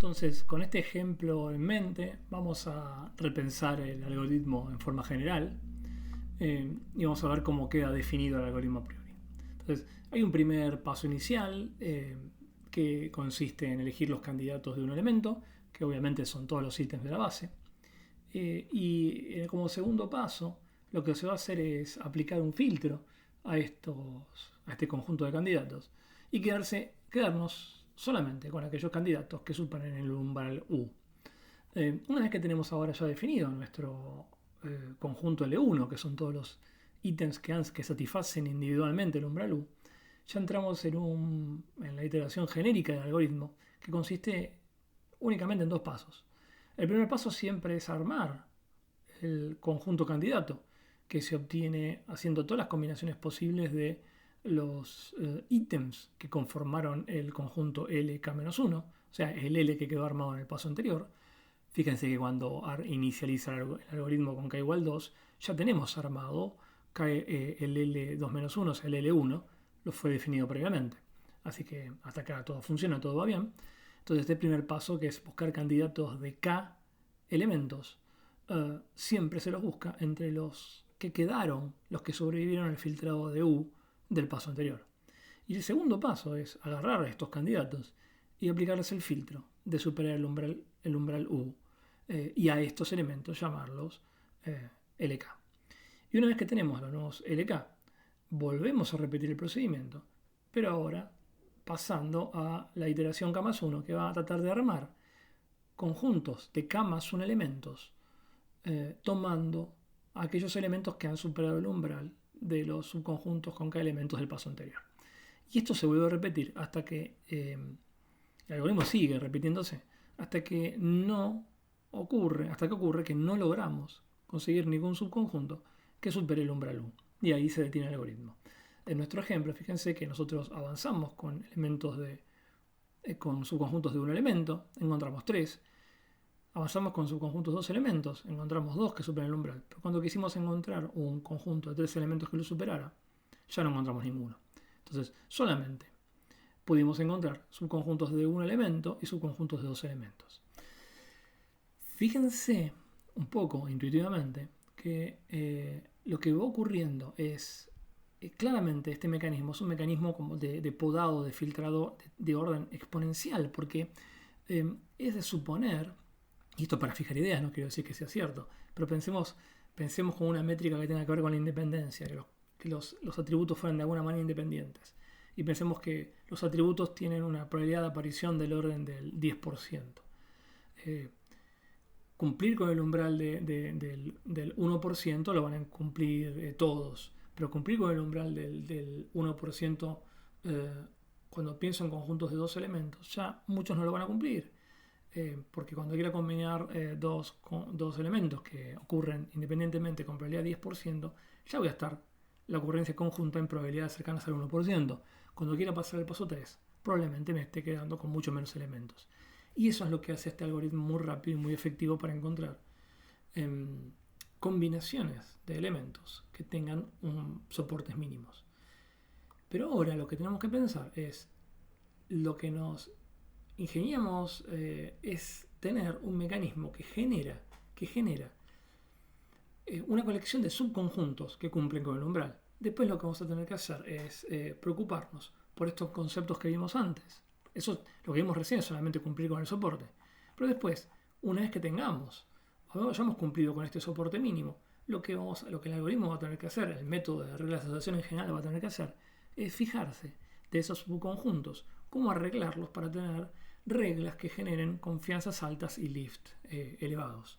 Entonces, con este ejemplo en mente, vamos a repensar el algoritmo en forma general y vamos a ver cómo queda definido el algoritmo a priori. Entonces, hay un primer paso inicial que consiste en elegir los candidatos de un elemento, que obviamente son todos los ítems de la base. Y como segundo paso, lo que se va a hacer es aplicar un filtro a este conjunto de candidatos y quedarnos solamente con aquellos candidatos que superen el umbral U. Una vez que tenemos ahora ya definido nuestro conjunto L1, que son todos los ítems que satisfacen individualmente el umbral U, ya entramos en la iteración genérica del algoritmo, que consiste únicamente en dos pasos. El primer paso siempre es armar el conjunto candidato, que se obtiene haciendo todas las combinaciones posibles de los ítems que conformaron el conjunto LK-1, o sea, el L que quedó armado en el paso anterior. Fíjense que cuando inicializa el algoritmo con k igual 2, ya tenemos armado el L2-1, o sea, el L1, lo fue definido previamente. Así que hasta acá todo funciona, todo va bien. Entonces este primer paso, que es buscar candidatos de k elementos, siempre se los busca entre los que quedaron, los que sobrevivieron al filtrado de U del paso anterior. Y el segundo paso es agarrar a estos candidatos y aplicarles el filtro de superar el umbral U y a estos elementos llamarlos LK. Y una vez que tenemos los nuevos LK, volvemos a repetir el procedimiento, pero ahora pasando a la iteración K más 1, que va a tratar de armar conjuntos de K más 1 elementos, tomando aquellos elementos que han superado el umbral de los subconjuntos con K elementos del paso anterior. Y esto se vuelve a repetir hasta que el algoritmo sigue repitiéndose, hasta que ocurre que no logramos conseguir ningún subconjunto que supere el umbral U. Y ahí se detiene el algoritmo. En nuestro ejemplo, fíjense que nosotros avanzamos con con subconjuntos de un elemento, encontramos 3. Avanzamos con subconjuntos de 2 elementos, encontramos 2 que superan el umbral. Pero cuando quisimos encontrar un conjunto de 3 elementos que lo superara, ya no encontramos ninguno. Entonces, solamente pudimos encontrar subconjuntos de un elemento y subconjuntos de 2 elementos. Fíjense un poco intuitivamente que lo que va ocurriendo es claramente este mecanismo es un mecanismo como de podado, de filtrado de orden exponencial, porque es de suponer, y esto para fijar ideas, no quiero decir que sea cierto, pero pensemos con una métrica que tenga que ver con la independencia, que los atributos fueran de alguna manera independientes. Y pensemos que los atributos tienen una probabilidad de aparición del orden del 10%. Cumplir con el umbral del 1% lo van a cumplir todos, pero cumplir con el umbral del 1%, cuando pienso en conjuntos de 2 elementos, ya muchos no lo van a cumplir. Porque cuando quiera combinar dos elementos que ocurren independientemente con probabilidad 10%, ya voy a estar la ocurrencia conjunta en probabilidades cercanas al 1%. Cuando quiera pasar el paso 3, probablemente me esté quedando con mucho menos elementos. Y eso es lo que hace este algoritmo muy rápido y muy efectivo para encontrar combinaciones de elementos que tengan soportes mínimos. Pero ahora lo que tenemos que pensar es lo que nos ingeniamos es tener un mecanismo que genera una colección de subconjuntos que cumplen con el umbral. Después lo que vamos a tener que hacer es preocuparnos por estos conceptos que vimos antes. Eso lo que vimos recién es solamente cumplir con el soporte. Pero después, una vez que tengamos o hayamos cumplido con este soporte mínimo, lo que el algoritmo va a tener que hacer, el método de reglas de asociación en general va a tener que hacer, es fijarse de esos subconjuntos, cómo arreglarlos para tener reglas que generen confianzas altas y lift elevados.